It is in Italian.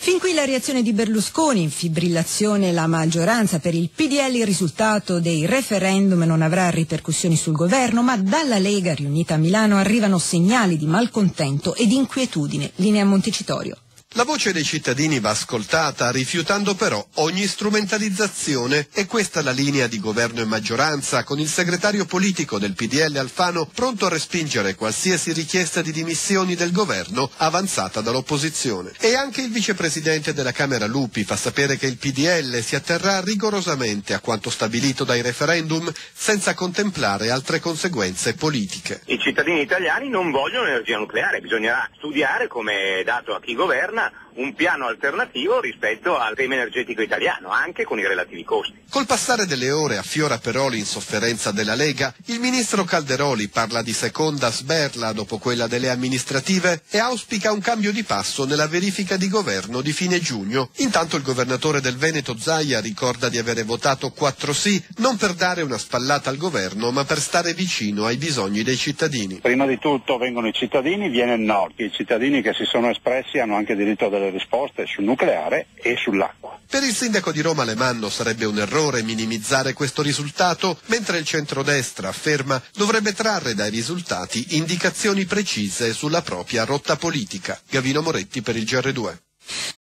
Fin qui la reazione di Berlusconi, in fibrillazione la maggioranza. Per il PDL il risultato dei referendum non avrà ripercussioni sul governo, ma dalla Lega riunita a Milano arrivano segnali di malcontento ed inquietudine. Linea Montecitorio. La voce dei cittadini va ascoltata, rifiutando però ogni strumentalizzazione. E questa è la linea di governo e maggioranza, con il segretario politico del PDL Alfano pronto a respingere qualsiasi richiesta di dimissioni del governo avanzata dall'opposizione. E anche il vicepresidente della Camera Lupi fa sapere che il PDL si atterrà rigorosamente a quanto stabilito dai referendum, senza contemplare altre conseguenze politiche. I cittadini italiani non vogliono energia nucleare, bisognerà studiare, come è dato a chi governa, un piano alternativo rispetto al tema energetico italiano, anche con i relativi costi. Col passare delle ore affiora però l'insofferenza della Lega. Il ministro Calderoli parla di seconda sberla dopo quella delle amministrative e auspica un cambio di passo nella verifica di governo di fine giugno. Intanto il governatore del Veneto Zaia ricorda di avere votato 4 sì, non per dare una spallata al governo, ma per stare vicino ai bisogni dei cittadini. Prima di tutto vengono i cittadini, viene il Nord. I cittadini che si sono espressi hanno anche diritto a delle risposte sul nucleare e sull'acqua. Per il sindaco di Roma Alemanno sarebbe un errore minimizzare questo risultato, mentre il centrodestra afferma dovrebbe trarre dai risultati indicazioni precise sulla propria rotta politica. Gavino Moretti per il GR2.